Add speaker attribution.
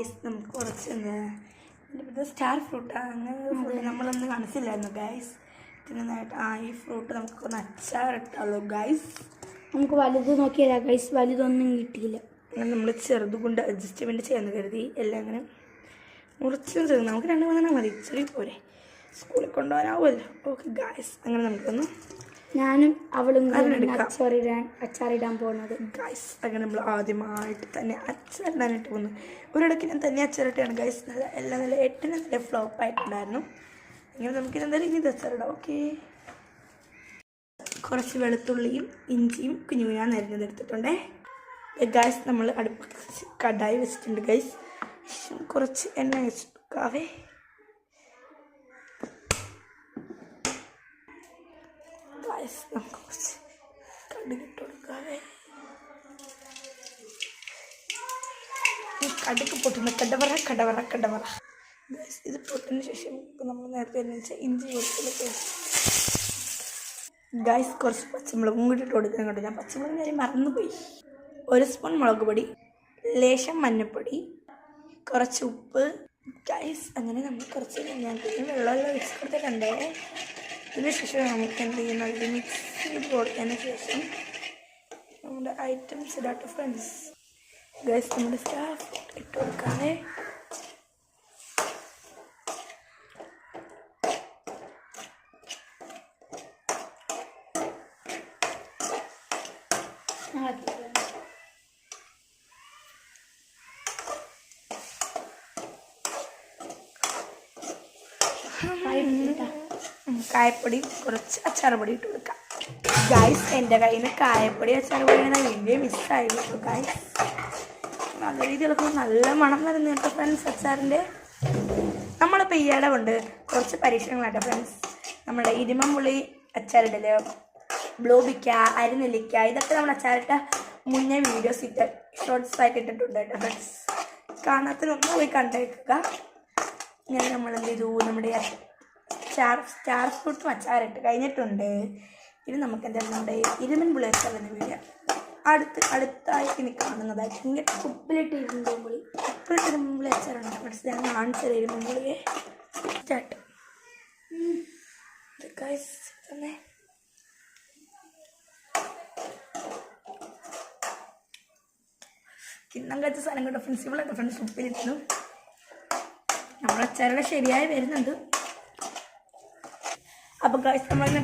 Speaker 1: Guys നമുക്ക് കുറച്ച് star ഫ്രൂട്ടാണ്. ഫ്രൂട്ട് നമ്മളൊന്ന് കാണിച്ചില്ലായിരുന്നു ഗൈസ്. തിന്നായിട്ട് ഈ ഫ്രൂട്ട് നമുക്കൊന്ന് അച്ചാറിട്ടുള്ളൂ ഗൈസ്.
Speaker 2: നമുക്ക് വലുത് നോക്കിയാലോ ഗൈസ്, വലുതൊന്നും കിട്ടിയില്ല.
Speaker 1: അങ്ങനെ നമ്മൾ ചെറുത് കൊണ്ട് അഡ്ജസ്റ്റ്മെൻറ്റ് ചെയ്യാമെന്ന് കരുതി എല്ലാം അങ്ങനെ മുറിച്ചും ചെറുത് നമുക്ക് 2 മൂന്നെണ്ണം മതി, ഇച്ചിരി പോരെ, സ്കൂളിൽ കൊണ്ടുപോകാനാവുമല്ലോ. ഓക്കെ ഗൈസ്, അങ്ങനെ നമുക്കൊന്ന്
Speaker 2: ഞാനും അവളും അച്ചാറിടാൻ പോകുന്നത്
Speaker 1: ഗൈസ്. അങ്ങനെ നമ്മൾ ആദ്യമായിട്ട് തന്നെ അച്ചാറിടാനായിട്ട് പോകുന്നു. ഒരിടയ്ക്ക് ഞാൻ തന്നെ അച്ചാറിട്ടാണ് ഗൈസ്. എല്ലാം നല്ല 8 നല്ല ഫ്ലോപ്പായിട്ടുണ്ടായിരുന്നു. ഇങ്ങനെ നമുക്കിതെന്തായാലും ഇനി അച്ചാറിടാം. ഓക്കെ, കുറച്ച് വെളുത്തുള്ളിയും ഇഞ്ചിയും കുഞ്ഞു കുഞ്ഞാൻ അരിഞ്ഞതെടുത്തിട്ടുണ്ടേ ഗൈസ്. നമ്മൾ അടുപ്പ് കടായി വെച്ചിട്ടുണ്ട് ഗൈസ്. കുറച്ച് എണ്ണ വെച്ചിട്ടുക്കാവേ. ഗൈസ് നമുക്ക് കുറച്ച് കടുകിട്ട് കൊടുക്കാവേ. കടുക്ക് പൊട്ടുന്ന കടവറ കടവറ കടവറ ഗൈസ്. ഇത് പൊട്ടിന് ശേഷം നമ്മൾ നേരത്തെ വെച്ച ഇഞ്ചി വെളുത്തുള്ളി ഗൈസ്. കുറച്ച് പച്ചമുളകും കൂടി ഇട്ട് കൊടുക്കാൻ കേട്ടോ. ഞാൻ പച്ചമുളക് കാര്യം മറന്നുപോയി. 1 സ്പൂൺ മുളക് പൊടി, ലേശം മഞ്ഞൾപ്പൊടി, കുറച്ച് ഉപ്പ് ഗൈസ്. അങ്ങനെ നമ്മൾ കുറച്ച് ഞാനത്തേക്കും വെള്ളമെല്ലാം വെച്ച് കൊടുത്തിട്ടുണ്ടേ. ഇതിന് ശേഷം നമുക്ക് എന്ത് ചെയ്യുന്നത്, ഇത് മിക്സ് ചെയ്ത് കൊടുത്തതിന് ശേഷം നമ്മുടെ ഐറ്റംസ് ഇടാട്ടോ ഫ്രണ്ട്സ്. ഗൈസ് നമ്മുടെ സ്റ്റാർ ഇട്ട് കൊടുക്കാതെ കായപ്പൊടി, കുറച്ച് അച്ചാറുപൊടി ഇട്ട് കൊടുക്കാം ഗൈസ്. എൻ്റെ കയ്യിൽ നിന്ന് കായപ്പൊടി അച്ചാറുപൊടി വലിയ മിസ്സായിരുന്നു ഗൈസ്. നല്ല രീതിയിലൊക്കെ നല്ല മണം വരുന്നു കേട്ടോ ഫ്രണ്ട്സ് അച്ചാറിൻ്റെ. നമ്മളിപ്പോൾ ഈയിടെ കൊണ്ട് കുറച്ച് പരീക്ഷണങ്ങളാട്ടോ ഫ്രണ്ട്സ്. നമ്മുടെ ഇരുമ്പുളി അച്ചാറിടല്, ബ്ലോബിക്ക, അരിനെല്ലിക്ക, ഇതൊക്കെ നമ്മൾ അച്ചാറിട്ട മുന്നേ വീഡിയോസ് ഷോർട്സ് ആയിട്ട് ഇട്ടിട്ടുണ്ട് കേട്ടോ ഫ്രണ്ട്സ്. കാണാത്തതിനൊന്നും പോയി കണ്ടേക്കുക. ഇങ്ങനെ നമ്മൾ എന്ത് ചെയ്തു, നമ്മുടെ സ്റ്റാർ ഫ്രൂട്ടും അച്ചാറിട്ട് കഴിഞ്ഞിട്ടുണ്ട്. ഇനി നമുക്ക് എന്തായാലും നമ്മുടെ ഇരുമ്പുളി അച്ചാർ എന്ന വീഡിയോ അടുത്തായിട്ട് ഇനി കാണുന്നതായിട്ട് ഇങ്ങനെ ഉപ്പിലിട്ട് ഇരുമ്പുളി അച്ചാറുണ്ട് ഫ്രണ്ട്സ്. ഞാൻ കാണിച്ചു തരാം ഇരുമ്പുളിയെ. സ്റ്റാർട്ട് തന്നെ കിണ്ണം കഴിച്ച സാധനം കേട്ടോ ഫ്രണ്ട്സ്. ഇവളൊക്കെ ഫ്രണ്ട്സ് ഉപ്പിലിട്ടു. നമ്മുടെ അച്ചാറുടെ ശരിയായി വരുന്നുണ്ട്. അപ്പോൾ ഗൈസ് നമ്മളിങ്ങനെ